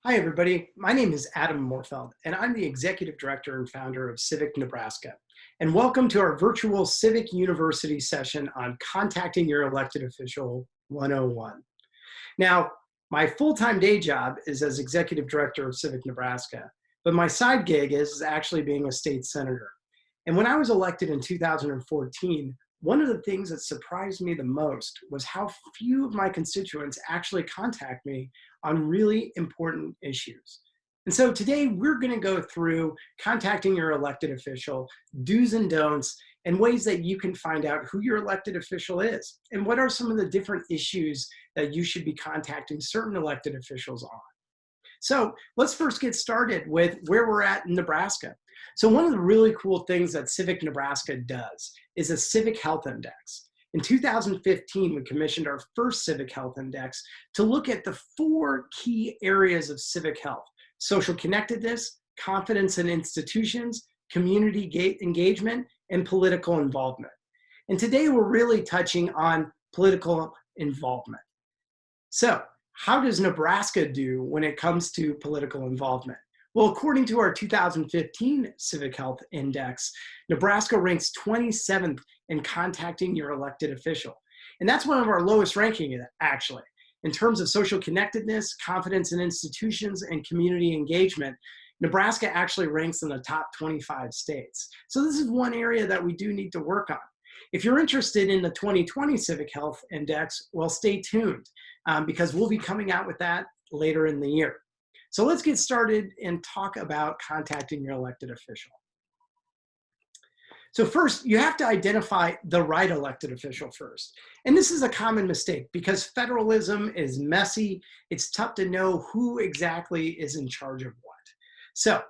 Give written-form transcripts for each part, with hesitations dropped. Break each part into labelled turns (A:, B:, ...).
A: Hi, everybody. My name is Adam Morfeld, and I'm the Executive Director and founder of Civic, Nebraska. And welcome to our virtual Civic University session on Contacting Your Elected Official 101. Now, my full-time day job is as Executive Director of Civic, Nebraska, but my side gig is actually being a state senator. And when I was elected in 2014, one of the things that surprised me the most was how few of my constituents actually contact me on really important issues. And so today we're going to go through contacting your elected official, do's and don'ts, and ways that you can find out who your elected official is and what are some of the different issues that you should be contacting certain elected officials on. So let's first get started with where we're at in Nebraska. So one of the really cool things that Civic Nebraska does is a civic health index. In 2015, we commissioned our first civic health index to look at the 4 key areas of civic health: social connectedness, confidence in institutions, community engagement, and political involvement. And today we're really touching on political involvement. So how does Nebraska do when it comes to political involvement? Well, according to our 2015 Civic Health Index, Nebraska ranks 27th in contacting your elected official. And that's one of our lowest ranking, actually. In terms of social connectedness, confidence in institutions, and community engagement, Nebraska actually ranks in the top 25 states. So this is one area that we do need to work on. If you're interested in the 2020 Civic Health Index, well, stay tuned because we'll be coming out with that later in the year. So let's get started and talk about contacting your elected official. So first, you have to identify the right elected official first. And this is a common mistake because federalism is messy. It's tough to know who exactly is in charge of what. So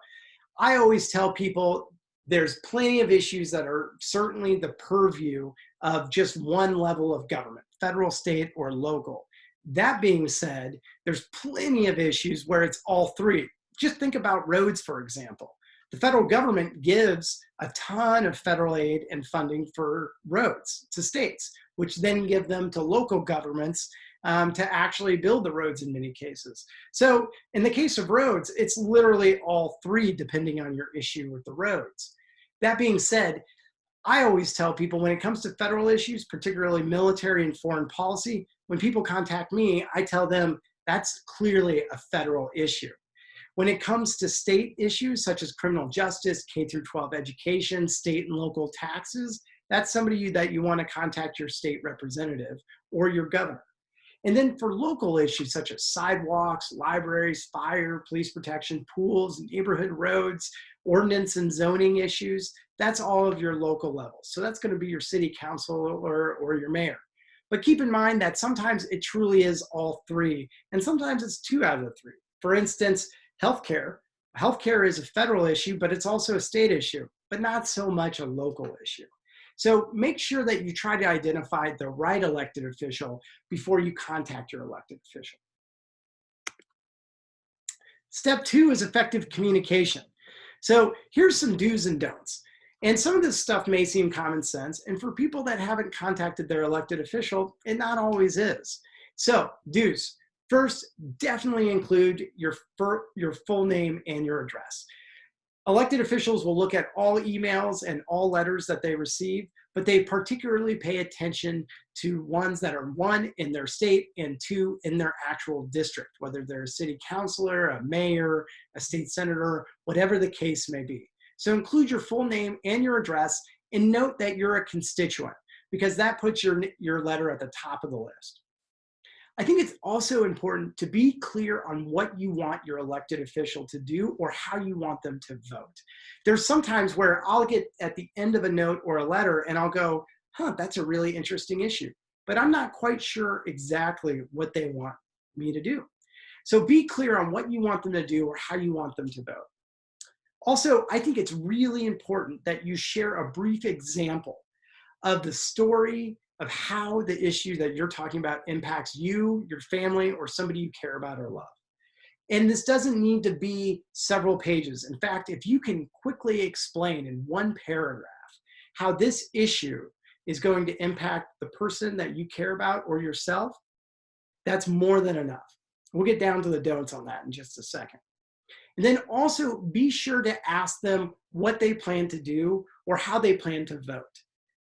A: I always tell people there's plenty of issues that are certainly the purview of just one level of government, federal, state, or local. That being said, there's plenty of issues where it's all 3. Just think about roads, for example. The federal government gives a ton of federal aid and funding for roads to states, which then give them to local governments to actually build the roads in many cases. So in the case of roads, it's literally all 3 depending on your issue with the roads. That being said, I always tell people when it comes to federal issues, particularly military and foreign policy, when people contact me, I tell them that's clearly a federal issue. When it comes to state issues such as criminal justice, K through 12 education, state and local taxes, that's somebody that you want to contact your state representative or your governor. And then for local issues such as sidewalks, libraries, fire, police protection, pools, neighborhood roads, ordinance and zoning issues, that's all of your local levels. So that's going to be your city council or your mayor. But keep in mind that sometimes it truly is all 3, and sometimes it's 2 out of the 3. For instance, healthcare. Healthcare is a federal issue, but it's also a state issue, but not so much a local issue. So make sure that you try to identify the right elected official before you contact your elected official. Step 2 is effective communication. So here's some do's and don'ts. And some of this stuff may seem common sense, and for people that haven't contacted their elected official, it not always is. So do's. First, definitely include your full name and your address. Elected officials will look at all emails and all letters that they receive, but they particularly pay attention to ones that are 1 in their state and 2 in their actual district, whether they're a city councilor, a mayor, a state senator, whatever the case may be. So include your full name and your address, and note that you're a constituent because that puts your letter at the top of the list. I think it's also important to be clear on what you want your elected official to do or how you want them to vote. There's sometimes where I'll get at the end of a note or a letter and I'll go, that's a really interesting issue, but I'm not quite sure exactly what they want me to do. So be clear on what you want them to do or how you want them to vote. Also, I think it's really important that you share a brief example of the story of how the issue that you're talking about impacts you, your family, or somebody you care about or love. And this doesn't need to be several pages. In fact, if you can quickly explain in 1 paragraph how this issue is going to impact the person that you care about or yourself, that's more than enough. We'll get down to the don'ts on that in just a second. And then also be sure to ask them what they plan to do or how they plan to vote.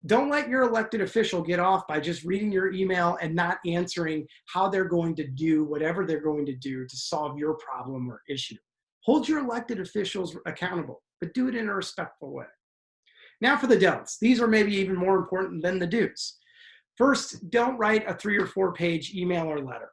A: Don't let your elected official get off by just reading your email and not answering how they're going to do whatever they're going to do to solve your problem or issue. Hold your elected officials accountable, but do it in a respectful way. Now for the don'ts. These are maybe even more important than the do's. First, don't write a 3 or 4 page email or letter.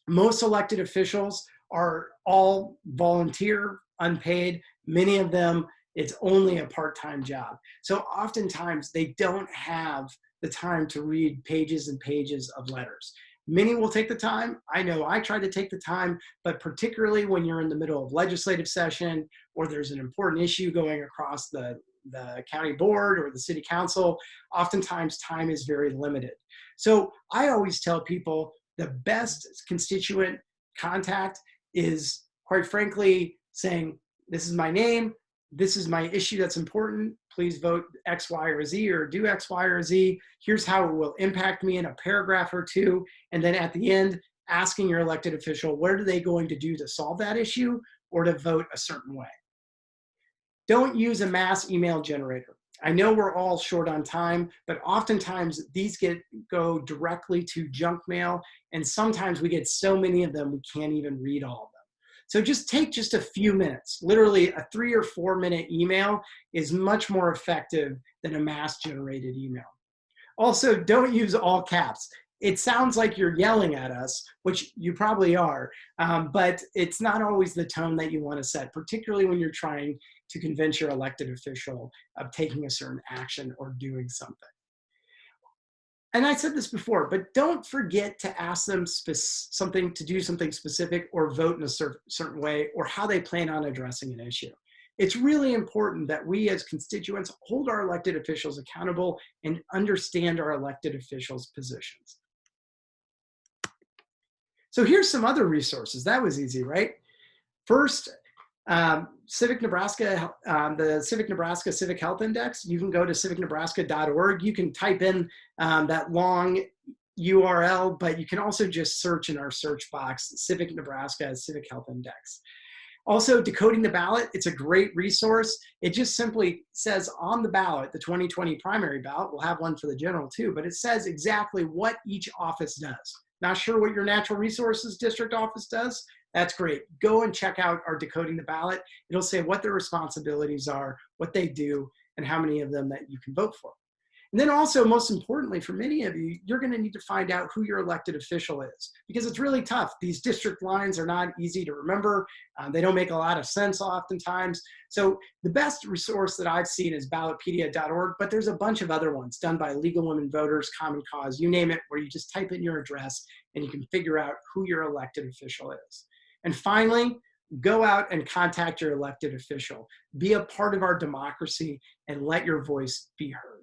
A: Most elected officials are all volunteer, unpaid. Many of them, it's only a part-time job. So oftentimes they don't have the time to read pages and pages of letters. Many will take the time. I know I try to take the time, but particularly when you're in the middle of legislative session or there's an important issue going across the county board or the city council, oftentimes time is very limited. So I always tell people the best constituent contact is, quite frankly, saying, this is my name, this is my issue that's important, please vote X, Y, or Z, or do X, Y, or Z. Here's how it will impact me in a paragraph or two. And then at the end, asking your elected official, what are they going to do to solve that issue or to vote a certain way? Don't use a mass email generator. I know we're all short on time, but oftentimes these go directly to junk mail, and sometimes we get so many of them we can't even read all of them. So just take just a few minutes. Literally a 3 or 4 minute email is much more effective than a mass generated email. Also, don't use all caps. It sounds like you're yelling at us, which you probably are, but it's not always the tone that you want to set, particularly when you're trying to convince your elected official of taking a certain action or doing something. And I said this before, but don't forget to ask them to do something specific or vote in a certain way or how they plan on addressing an issue. It's really important that we as constituents hold our elected officials accountable and understand our elected officials' positions. So here's some other resources. That was easy, right? First, Civic Nebraska, the Civic Nebraska Civic Health Index. You can go to civicnebraska.org. You can type in that long URL, but you can also just search in our search box, Civic Nebraska Civic Health Index. Also, Decoding the Ballot, it's a great resource. It just simply says on the ballot, the 2020 primary ballot, we'll have one for the general too, but it says exactly what each office does. Not sure what your natural resources district office does? That's great. Go and check out our Decoding the Ballot. It'll say what their responsibilities are, what they do, and how many of them that you can vote for. And then also, most importantly, for many of you, you're going to need to find out who your elected official is, because it's really tough. These district lines are not easy to remember. They don't make a lot of sense oftentimes. So the best resource that I've seen is ballotpedia.org, but there's a bunch of other ones done by Legal Women Voters, Common Cause, you name it, where you just type in your address and you can figure out who your elected official is. And finally, go out and contact your elected official. Be a part of our democracy and let your voice be heard.